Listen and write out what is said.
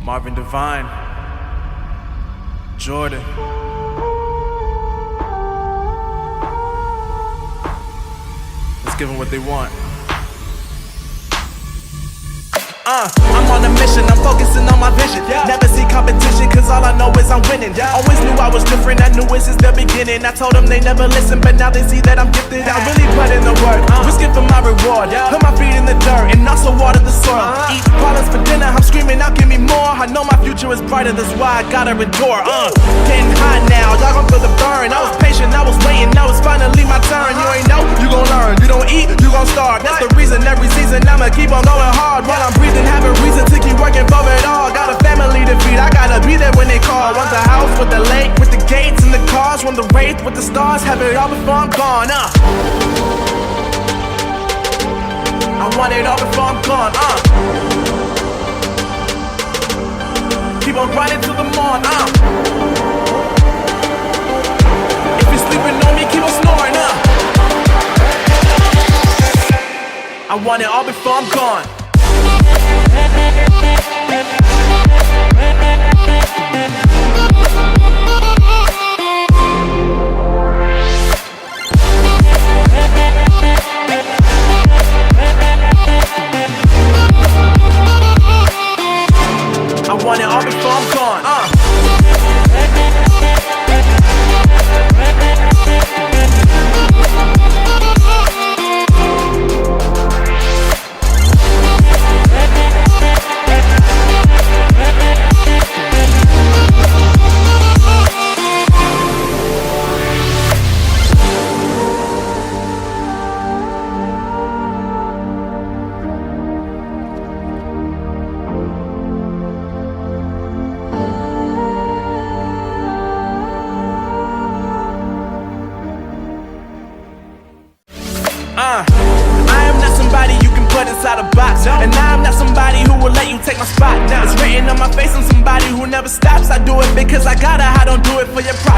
Marvin Devine, Jordan. Let's give them what they want. I'm on a mission, I'm focusing on my vision. Never see competition, cause all I know is I'm winning. Always knew I was different, I knew it since the beginning. I told them they never listen, but now they see that I'm gifted. I really put in the work, risking for my reward. Put my feet in the dirt and also water the soil. Eat products for dinner, I'm screaming out, give me more. I know my future is brighter, that's why I gotta endure. Getting hot now, y'all gon' feel the burn. I was patient, I was waiting, now it's finally my turn. You ain't know, you gon' learn. You don't eat, you gon' starve. That's the reason every season I'ma keep on going hard. While I'm breathing, having reason to keep working for it all. Got a family to feed, I gotta be there when they call. Want the house with the lake, with the gates and the cars. Want the wraith with the stars, have it all before I'm gone. I want it all before I'm gone. Keep on grinding till the morn. If you're sleeping on me, keep on snoring. I want it all before I'm gone. I want it all before I'm gone. I am not somebody you can put inside a box, and I am not somebody who will let you take my spot. It's written on my face, I'm somebody who never stops. I do it because I gotta, I don't do it for your profit.